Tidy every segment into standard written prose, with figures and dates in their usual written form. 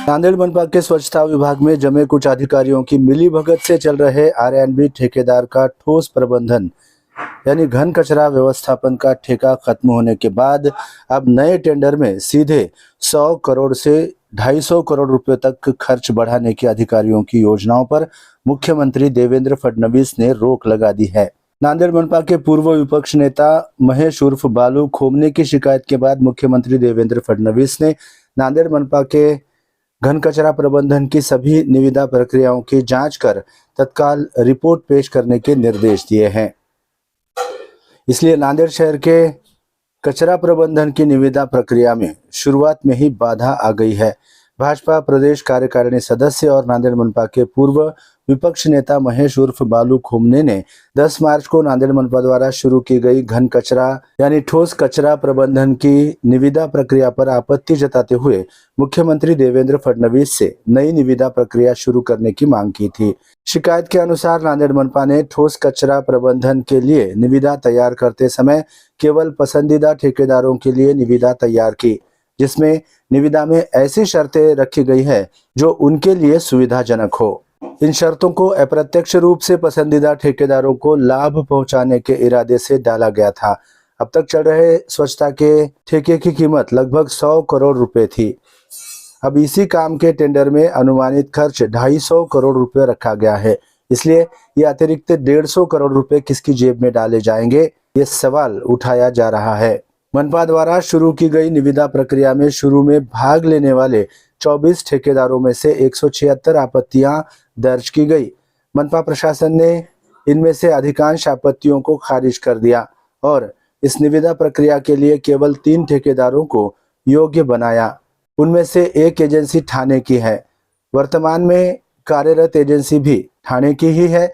नांदेड़ मनपा के स्वच्छता विभाग में जमे कुछ अधिकारियों की मिलीभगत से चल रहे आरएनबी ठेकेदार का ठोस प्रबंधन यानी घन कचरा व्यवस्थापन का ठेका खत्म होने के बाद अब नए टेंडर में सीधे 100 करोड़ से 250 करोड़ रुपए तक खर्च बढ़ाने की अधिकारियों की योजनाओं पर मुख्यमंत्री देवेंद्र फडणवीस ने रोक लगा दी है। नांदेड़ मनपा के पूर्व विपक्ष नेता महेश उर्फ बालू खोमने की शिकायत के बाद मुख्यमंत्री देवेंद्र फडणवीस ने नांदेड़ मनपा के घन कचरा प्रबंधन की सभी निविदा प्रक्रियाओं की जांच कर तत्काल रिपोर्ट पेश करने के निर्देश दिए हैं। इसलिए नांदेड़ शहर के कचरा प्रबंधन की निविदा प्रक्रिया में शुरुआत में ही बाधा आ गई है। भाजपा प्रदेश कार्यकारिणी सदस्य और नांदेड़ मनपा के पूर्व विपक्ष नेता महेश उर्फ बालू खोमने ने 10 मार्च को नांदेड़ मनपा द्वारा शुरू की गई घन कचरा यानी ठोस कचरा प्रबंधन की निविदा प्रक्रिया पर आपत्ति जताते हुए मुख्यमंत्री देवेंद्र फडणवीस से नई निविदा प्रक्रिया शुरू करने की मांग की थी। शिकायत के अनुसार नांदेड़ मनपा ने ठोस कचरा प्रबंधन के लिए निविदा तैयार करते समय केवल पसंदीदा ठेकेदारों के लिए निविदा तैयार की, जिसमें निविदा में ऐसी शर्तें रखी गई है जो उनके लिए सुविधाजनक हो। इन शर्तों को अप्रत्यक्ष रूप से पसंदीदा ठेकेदारों को लाभ पहुंचाने के इरादे से डाला गया था। अब तक चल रहे स्वच्छता के ठेके की कीमत लगभग 100 करोड़ रुपए थी। अब इसी काम के टेंडर में अनुमानित खर्च 250 करोड़ रुपए रखा गया है। इसलिए ये अतिरिक्त 150 करोड़ रुपए किसकी जेब में डाले जाएंगे, ये सवाल उठाया जा रहा है। मनपा द्वारा शुरू की गई निविदा प्रक्रिया में शुरू में भाग लेने वाले 24 ठेकेदारों में से 176 आपत्तियां दर्ज की गई। मनपा प्रशासन ने इनमें से अधिकांश आपत्तियों को खारिज कर दिया और इस निविदा प्रक्रिया के लिए केवल 3 ठेकेदारों को योग्य बनाया। उनमें से एक एजेंसी ठाणे की है। वर्तमान में कार्यरत एजेंसी भी ठाणे की ही है।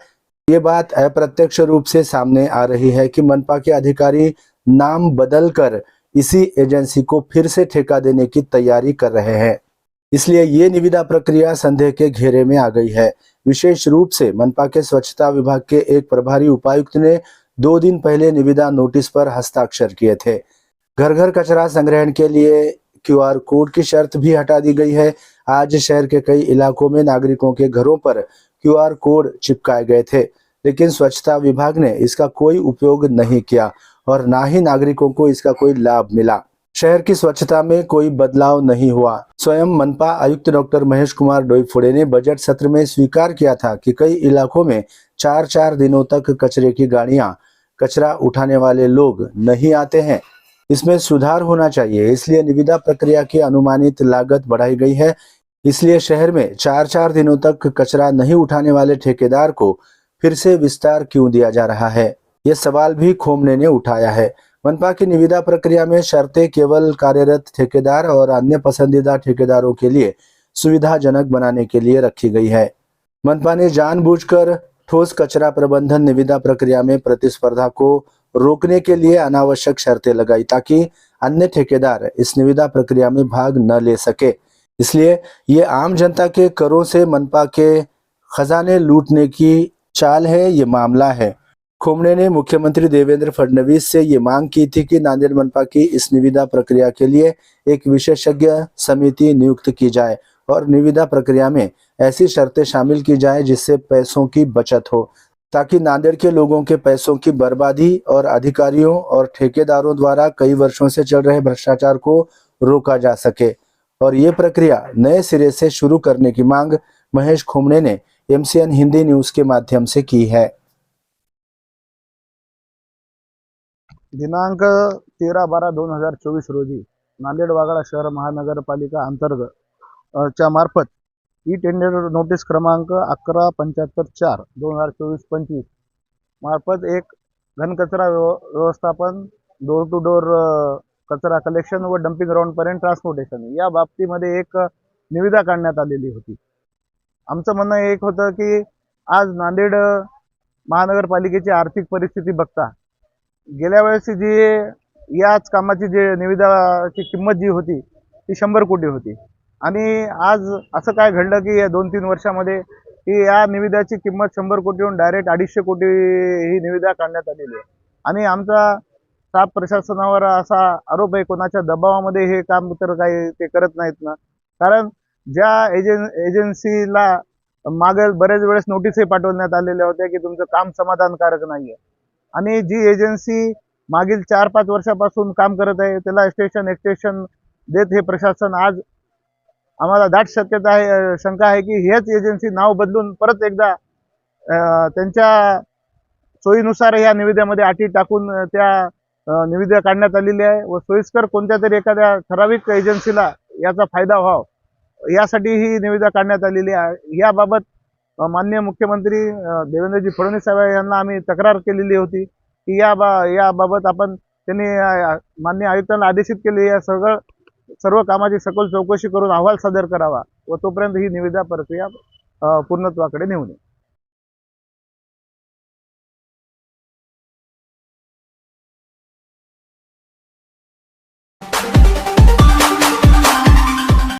ये बात अप्रत्यक्ष रूप से सामने आ रही है कि मनपा के अधिकारी नाम बदलकर इसी एजेंसी को फिर से ठेका देने की तैयारी कर रहे हैं। इसलिए ये निविदा प्रक्रिया संदेह के घेरे में आ गई है। विशेष रूप से मनपा के स्वच्छता विभाग के एक प्रभारी उपायुक्त ने 2 दिन पहले निविदा नोटिस पर हस्ताक्षर किए थे। घर घर कचरा संग्रहण के लिए QR कोड की शर्त भी हटा दी गई है। आज शहर के कई इलाकों में नागरिकों के घरों पर QR कोड चिपकाए गए थे, लेकिन स्वच्छता विभाग ने इसका कोई उपयोग नहीं किया और ना ही नागरिकों को इसका कोई लाभ मिला। शहर की स्वच्छता में कोई बदलाव नहीं हुआ। स्वयं मनपा आयुक्त डॉक्टर महेश कुमार डोईफोड़े ने बजट सत्र में स्वीकार किया था कि कई इलाकों में 4-4 दिनों तक कचरे की गाड़ियां, कचरा उठाने वाले लोग नहीं आते हैं। इसमें सुधार होना चाहिए। इसलिए निविदा प्रक्रिया की अनुमानित लागत बढ़ाई गई है। इसलिए शहर में 4-4 दिनों तक कचरा नहीं उठाने वाले ठेकेदार को फिर से विस्तार क्यों दिया जा रहा है, ये सवाल भी खोमने ने उठाया है। मनपा की निविदा प्रक्रिया में शर्तें केवल कार्यरत ठेकेदार और अन्य पसंदीदा ठेकेदारों के लिए सुविधाजनक बनाने के लिए रखी गई है। मनपा ने जानबूझकर ठोस कचरा प्रबंधन निविदा प्रक्रिया में प्रतिस्पर्धा को रोकने के लिए अनावश्यक शर्तें लगाई ताकि अन्य ठेकेदार इस निविदा प्रक्रिया में भाग न ले सके। इसलिए ये आम जनता के करों से मनपा के खजाने लूटने की चाल है, ये मामला है। खोमने ने मुख्यमंत्री देवेंद्र फडणवीस से ये मांग की थी कि नांदेड़ मनपा की इस निविदा प्रक्रिया के लिए एक विशेषज्ञ समिति नियुक्त की जाए और निविदा प्रक्रिया में ऐसी शर्तें शामिल की जाए जिससे पैसों की बचत हो, ताकि नांदेड़ के लोगों के पैसों की बर्बादी और अधिकारियों और ठेकेदारों द्वारा कई वर्षों से चल रहे भ्रष्टाचार को रोका जा सके। और ये प्रक्रिया नए सिरे से शुरू करने की मांग महेश खोमने ने MCN हिंदी न्यूज के माध्यम से की है। दिनांक 13/12/2024 रोजी नांदेड वाघाळा शहर महानगरपालिका अंतर्गत च्या मार्फत ई टेंडर नोटीस क्रमांक 1175/4/2024-25 मार्फत एक घनकचरा व्यवस्थापन डोर टू डोर कचरा कलेक्शन व डंपिंग ग्राउंड पर्यंत ट्रान्सपोर्टेशन या बाबतीमध्ये एक निविदा काढण्यात आलेली होती। आमचं म्हणणं एक होतं की आज नांदेड महानगरपालिकेची आर्थिक परिस्थिती बघता गेल्या वेळेस जी याच कामाची जी निविदाची किंमत जी होती ती 100 कोटी होती आणि आज असं काय घडलं की या 2-3 वर्षामध्ये की या निविदाची किंमत 100 कोटीहून डायरेक्ट 250 कोटी ही निविदा काढण्यात आलेली आहे आणि आमचा साप प्रशासनावर असा आरोप आहे कोणाच्या दबावामध्ये हे काम तर काही ते करत नाहीत ना, कारण ज्या एजन्सीला मागे बरेच वेळेस नोटीसही पाठवण्यात आलेल्या होत्या की तुमचं काम समाधानकारक नाहीये, आणि जी एजन्सी मागील 4-5 वर्षापासून काम करत आहे त्याला एक्सटेन्शन देत हे प्रशासन आज आम्हाला दाट शंका आहे की हेच एजन्सी नाव बदलून परत एकदा त्यांच्या सोयीनुसार या निविद्यामध्ये अटी टाकून त्या निविदा काढण्यात आलेली आहे व सोयीस्कर कोणत्या तरी एखाद्या ठराविक एजन्सीला याचा फायदा व्हावा यासाठी ही निविदा काढण्यात आलेली आहे। याबाबत माननीय मुख्यमंत्री देवेंद्रजी फडणवीस साहेब यांना आम्ही तक्रार केलेली होती की याबाबत आपण त्यांनी माननीय आयुक्तांना आदेशित केले या सर्व कामाची सखोल चौकशी करून अहवाल सादर करावा व तोपर्यंत ही निविदा प्रक्रिया पूर्णत्वाकडे नेऊ नये।